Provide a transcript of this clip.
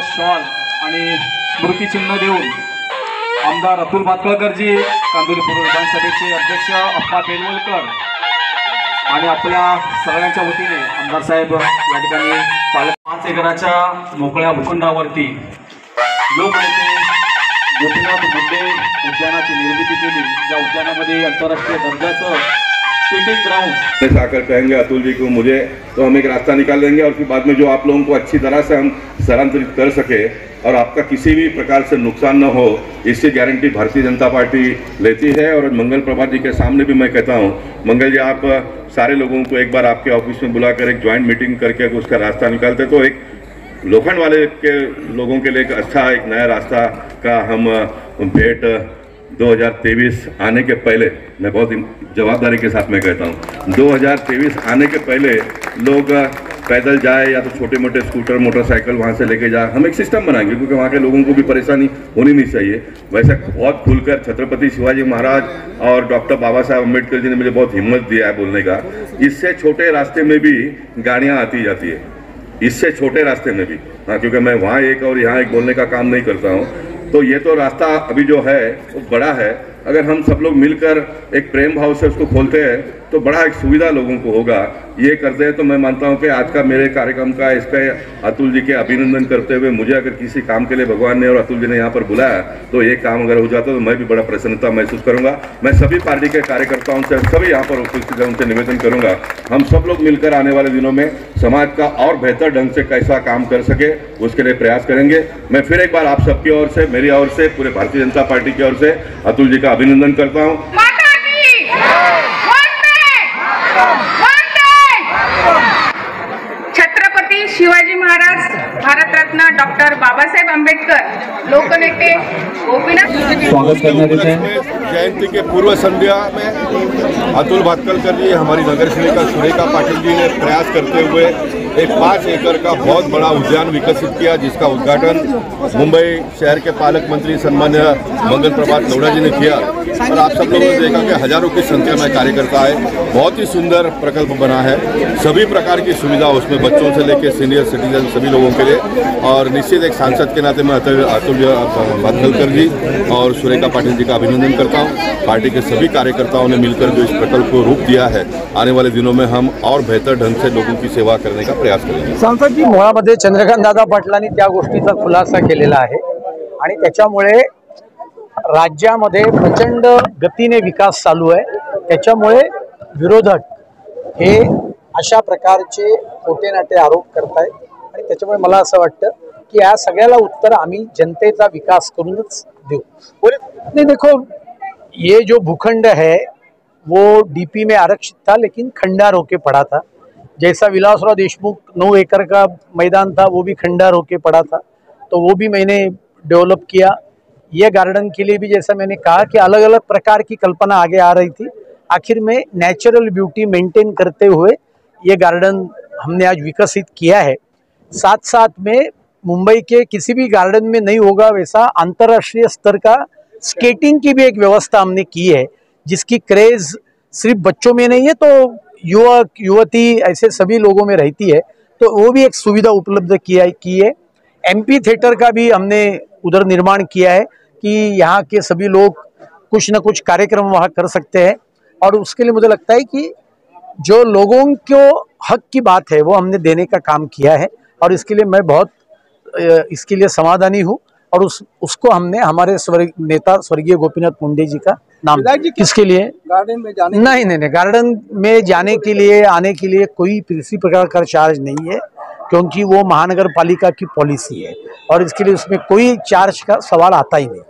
Shawl आणि स्मृतिचिन्ह देऊन आमदार अतुल भातखळकरजी, कांदिवली पूर्व विधानसभेचे अध्यक्ष अप्पा बेलवलकर आणि आपल्या सगळ्यांच्या वतीने आमदार साहेब या ठिकाणी 5 एकराच्या मोकळ्या भूखंडावरती लोकनेते गोपीनाथ मुंडे उद्यानाची निर्मिती केली। ज्या उद्यानामध्ये आंतरराष्ट्रीय दर्जाचं स्केटिंग ग्राउंड आकर कहेंगे अतुल जी को मुझे, तो हम एक रास्ता निकाल देंगे और फिर बाद में जो आप लोगों को अच्छी तरह से हम स्थानांतरित कर सके और आपका किसी भी प्रकार से नुकसान न हो, इससे गारंटी भारतीय जनता पार्टी लेती है। और मंगल प्रभात जी के सामने भी मैं कहता हूँ, मंगल जी आप सारे लोगों को एक बार आपके ऑफिस में बुलाकर एक ज्वाइंट मीटिंग करके अगर उसका रास्ता निकालते तो एक लोखंड वाले के लोगों के लिए एक अच्छा एक नया रास्ता का हम भेंट 2023 आने के पहले, मैं बहुत जवाबदारी के साथ मैं कहता हूँ, 2023 आने के पहले लोग पैदल जाए या तो छोटे मोटे स्कूटर मोटरसाइकिल वहाँ से लेके जाए, हम एक सिस्टम बनाएंगे क्योंकि वहाँ के लोगों को भी परेशानी होनी नहीं चाहिए। वैसे बहुत खुलकर छत्रपति शिवाजी महाराज और डॉक्टर बाबा साहब अम्बेडकर जी ने मुझे बहुत हिम्मत दिया है बोलने का। इससे छोटे रास्ते में भी गाड़ियाँ आती जाती है, इससे छोटे रास्ते में भी, हाँ, क्योंकि मैं वहाँ एक और यहाँ एक बोलने का काम नहीं करता हूँ। तो ये तो रास्ता अभी जो है वो बड़ा है, अगर हम सब लोग मिलकर एक प्रेम भाव से उसको खोलते हैं तो बड़ा एक सुविधा लोगों को होगा। ये करते हैं तो मैं मानता हूँ कि आज का मेरे कार्यक्रम का इसका अतुल जी के अभिनंदन करते हुए, मुझे अगर किसी काम के लिए भगवान ने और अतुल जी ने यहाँ पर बुलाया तो ये काम अगर हो जाता तो मैं भी बड़ा प्रसन्नता महसूस करूँगा। मैं सभी पार्टी के कार्यकर्ताओं से, सभी यहाँ पर उपस्थित हैं, उनसे निवेदन करूँगा हम सब लोग मिलकर आने वाले दिनों में समाज का और बेहतर ढंग से कैसा काम कर सके उसके लिए प्रयास करेंगे। मैं फिर एक बार आप सबकी ओर से, मेरी ओर से, पूरे भारतीय जनता पार्टी की ओर से अतुल जी का अभिनंदन करता हूँ। छत्रपती शिवाजी महाराज, भारत रत्न डॉक्टर बाबासाहेब आंबेडकर, लोकनेते गोपीनाथ। स्वागत करना देते हैं। जयंती के पूर्व संध्या में अतुल भातखळकर जी, हमारी नगर सेविका सुरेखा पाटिल जी ने प्रयास करते हुए एक 5 एकड़ का बहुत बड़ा उद्यान विकसित किया, जिसका उद्घाटन मुंबई शहर के पालक मंत्री सम्मान्य मंगल प्रभात गौड़ा जी ने किया। और आप सब लोगों ने देखा कि हजारों की संख्या में कार्यकर्ता है। बहुत ही सुंदर प्रकल्प बना है, सभी प्रकार की सुविधा उसमें, बच्चों से लेकर सीनियर सिटीजन सभी लोगों के लिए। और निश्चित एक सांसद के नाते मैं अतुल भातखळकर जी और सुरेखा पाटिल जी का अभिनंदन करता हूँ। पार्टी के सभी कार्यकर्ताओं ने मिलकर जो इस प्रकल्प को रूप दिया है, आने वाले दिनों में हम और बेहतर ढंग से लोगों की सेवा करने का प्रयास करेंगे। सांसद जी, मुळामध्ये चंद्रकांत दादा पाटलांनी त्या गोष्टीचा खुलासा केलेला आहे आणि त्याच्यामुळे राज्यामध्ये प्रचंड गतीने विकास चालू आहे। त्याच्यामुळे विरोधक हे अशा प्रकारचे खोटे-नाटे आरोप करतायत आणि त्याच्यामुळे मला असं वाटतं की या सगळ्याला उत्तर आम्ही जनतेचा विकास करूनच देऊ। नहीं, देखो, ये जो भूखंड है वो डीपी में आरक्षित था लेकिन खंडार होके पड़ा था। जैसा विलासराव देशमुख 9 एकड़ का मैदान था वो भी खंडार होके पड़ा था, तो वो भी मैंने डेवलप किया। ये गार्डन के लिए भी जैसा मैंने कहा कि अलग अलग प्रकार की कल्पना आगे आ रही थी, आखिर में नेचुरल ब्यूटी मेंटेन करते हुए ये गार्डन हमने आज विकसित किया है। साथ साथ में मुंबई के किसी भी गार्डन में नहीं होगा वैसा अंतर्राष्ट्रीय स्तर का स्केटिंग की भी एक व्यवस्था हमने की है, जिसकी क्रेज सिर्फ बच्चों में नहीं है तो युवक युवती ऐसे सभी लोगों में रहती है, तो वो भी एक सुविधा उपलब्ध की है। एमपी थिएटर का भी हमने उधर निर्माण किया है कि यहाँ के सभी लोग कुछ न कुछ कार्यक्रम वहाँ कर सकते हैं। और उसके लिए मुझे लगता है कि जो लोगों को हक की बात है वो हमने देने का काम किया है और इसके लिए मैं बहुत इसके लिए समाधानी हूँ। और उसको हमने हमारे नेता स्वर्गीय गोपीनाथ मुंडे जी का नाम, किसके लिए गार्डन में जाने, नहीं, गार्डन में जाने के लिए, आने के लिए कोई किसी प्रकार का चार्ज नहीं है, क्योंकि वो महानगर पालिका की पॉलिसी है और इसके लिए उसमें कोई चार्ज का सवाल आता ही नहीं।